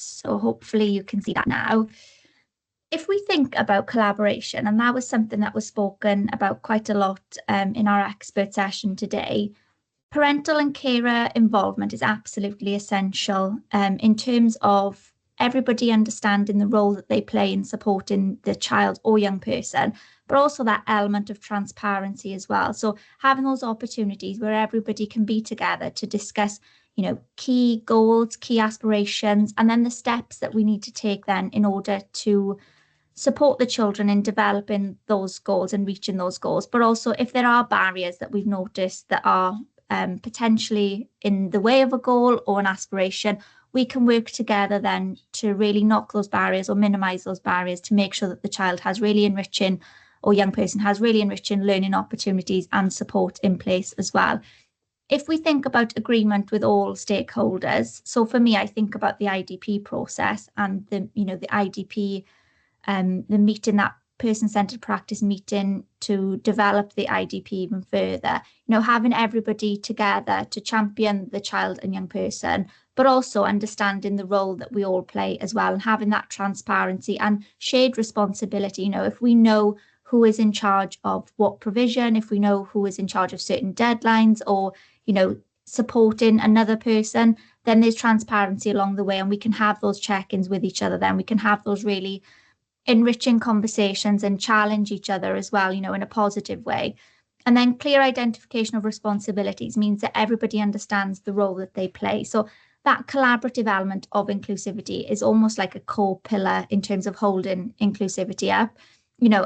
So hopefully you can see that now. If we think about collaboration, and that was something that was spoken about quite a lot in our expert session today, parental and carer involvement is absolutely essential in terms of everybody understanding the role that they play in supporting the child or young person, but also that element of transparency as well. So having those opportunities where everybody can be together to discuss, key goals, key aspirations, and then the steps that we need to take then in order to support the children in developing those goals and reaching those goals. But also if there are barriers that we've noticed that are potentially in the way of a goal or an aspiration, we can work together then to really knock those barriers or minimize those barriers to make sure that the child has really enriching or young person has really enriching learning opportunities and support in place as well. If we think about agreement with all stakeholders, so for me, I think about the IDP process and the IDP, the meeting, that person-centered practice meeting to develop the IDP even further, having everybody together to champion the child and young person, but also understanding the role that we all play as well, and having that transparency and shared responsibility. If we know who is in charge of what provision, if we know who is in charge of certain deadlines or, supporting another person, then there's transparency along the way, and we can have those check-ins with each other. Then we can have those really enriching conversations and challenge each other as well, in a positive way. And then clear identification of responsibilities means that everybody understands the role that they play. So that collaborative element of inclusivity is almost like a core pillar in terms of holding inclusivity up.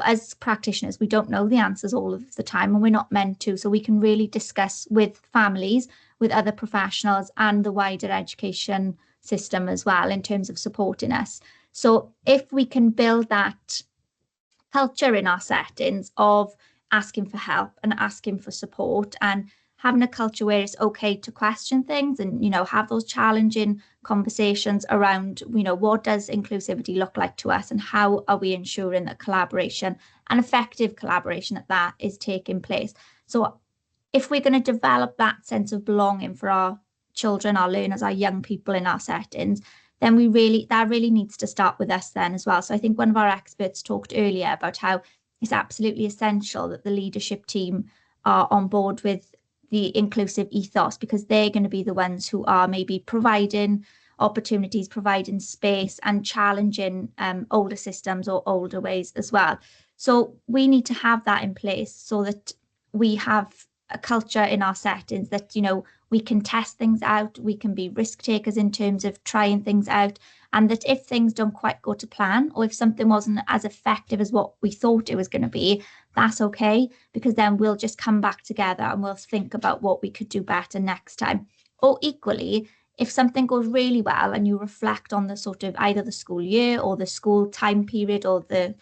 As practitioners, we don't know the answers all of the time, and we're not meant to. So we can really discuss with families, with other professionals, and the wider education system as well in terms of supporting us. So if we can build that culture in our settings of asking for help and asking for support, and having a culture where it's okay to question things and, have those challenging conversations around, what does inclusivity look like to us, and how are we ensuring that collaboration and effective collaboration at that is taking place. So if we're going to develop that sense of belonging for our children, our learners, our young people in our settings, then that really needs to start with us then as well. So I think one of our experts talked earlier about how it's absolutely essential that the leadership team are on board with the inclusive ethos, because they're going to be the ones who are maybe providing opportunities, providing space, and challenging older systems or older ways as well. So we need to have that in place so that we have a culture in our settings that, we can test things out, we can be risk takers in terms of trying things out, and that if things don't quite go to plan, or if something wasn't as effective as what we thought it was going to be, that's okay, because then we'll just come back together and we'll think about what we could do better next time. Or equally, if something goes really well and you reflect on the sort of either the school year or the school time period or the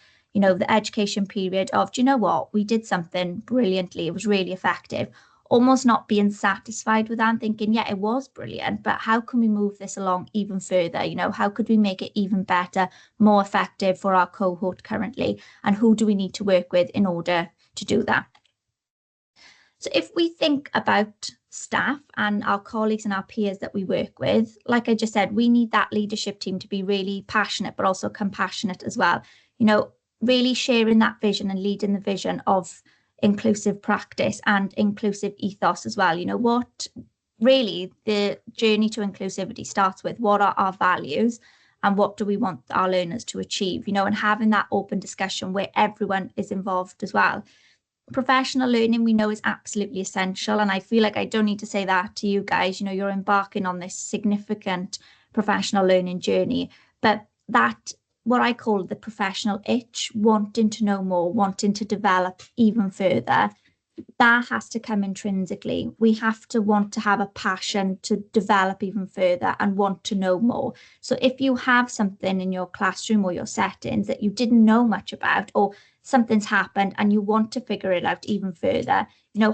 education period of, do you know what, we did something brilliantly, it was really effective, almost not being satisfied with that and thinking, yeah, it was brilliant, but how can we move this along even further? How could we make it even better, more effective for our cohort currently? And who do we need to work with in order to do that? So if we think about staff and our colleagues and our peers that we work with, like I just said, we need that leadership team to be really passionate, but also compassionate as well. Really sharing that vision and leading the vision of inclusive practice and inclusive ethos as well. What really the journey to inclusivity starts with, what are our values and what do we want our learners to achieve, and having that open discussion where everyone is involved as well. Professional learning, we know, is absolutely essential. And I feel like I don't need to say that to you guys. You're embarking on this significant professional learning journey, but that, what I call the professional itch, wanting to know more, wanting to develop even further, that has to come intrinsically. We have to want to have a passion to develop even further and want to know more. So if you have something in your classroom or your settings that you didn't know much about, or something's happened and you want to figure it out even further,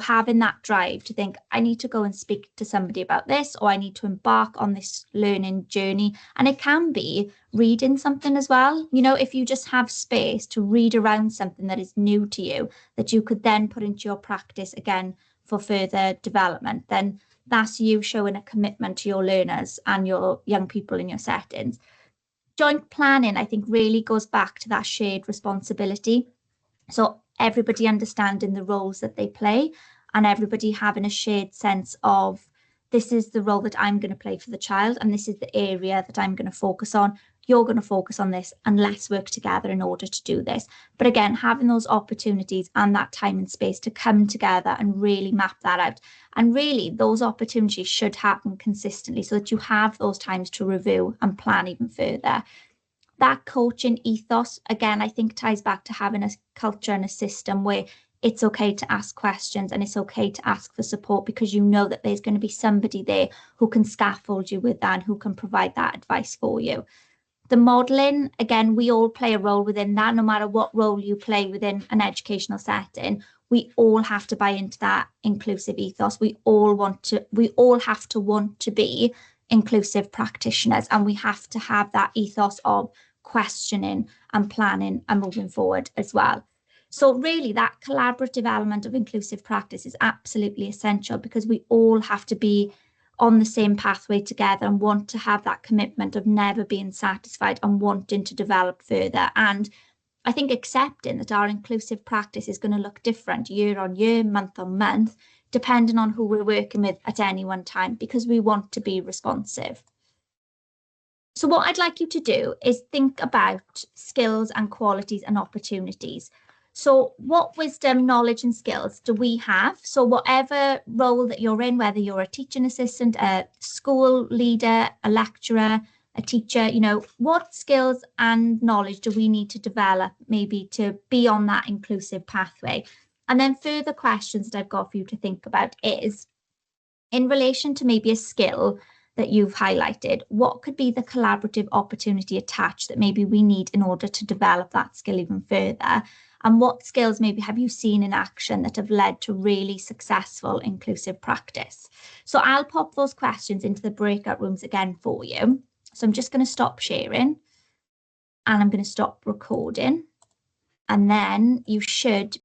having that drive to think, I need to go and speak to somebody about this, or I need to embark on this learning journey. And it can be reading something as well. If you just have space to read around something that is new to you, that you could then put into your practice again for further development, then that's you showing a commitment to your learners and your young people in your settings. Joint planning, I think, really goes back to that shared responsibility. So everybody understanding the roles that they play and everybody having a shared sense of this is the role that I'm going to play for the child and this is the area that I'm going to focus on. You're going to focus on this and let's work together in order to do this. But again, having those opportunities and that time and space to come together and really map that out. And really, those opportunities should happen consistently so that you have those times to review and plan even further. That coaching ethos, again, I think ties back to having a culture and a system where it's okay to ask questions and it's okay to ask for support because you know that there's going to be somebody there who can scaffold you with that and who can provide that advice for you. The modelling, again, we all play a role within that, no matter what role you play within an educational setting. We all have to buy into that inclusive ethos. We all have to want to be inclusive practitioners, and we have to have that ethos of questioning and planning and moving forward as well. So really that collaborative element of inclusive practice is absolutely essential because we all have to be on the same pathway together and want to have that commitment of never being satisfied and wanting to develop further. And I think accepting that our inclusive practice is going to look different year on year, month on month, depending on who we're working with at any one time, because we want to be responsive. So what I'd like you to do is think about skills and qualities and opportunities. So what wisdom, knowledge and skills do we have? So whatever role that you're in, whether you're a teaching assistant, a school leader, a lecturer, a teacher, you know, what skills and knowledge do we need to develop maybe to be on that inclusive pathway? And then further questions that I've got for you to think about is, in relation to maybe a skill that you've highlighted, what could be the collaborative opportunity attached that maybe we need in order to develop that skill even further? And what skills maybe have you seen in action that have led to really successful inclusive practice? So I'll pop those questions into the breakout rooms again for you. So I'm just going to stop sharing and I'm going to stop recording. And then you should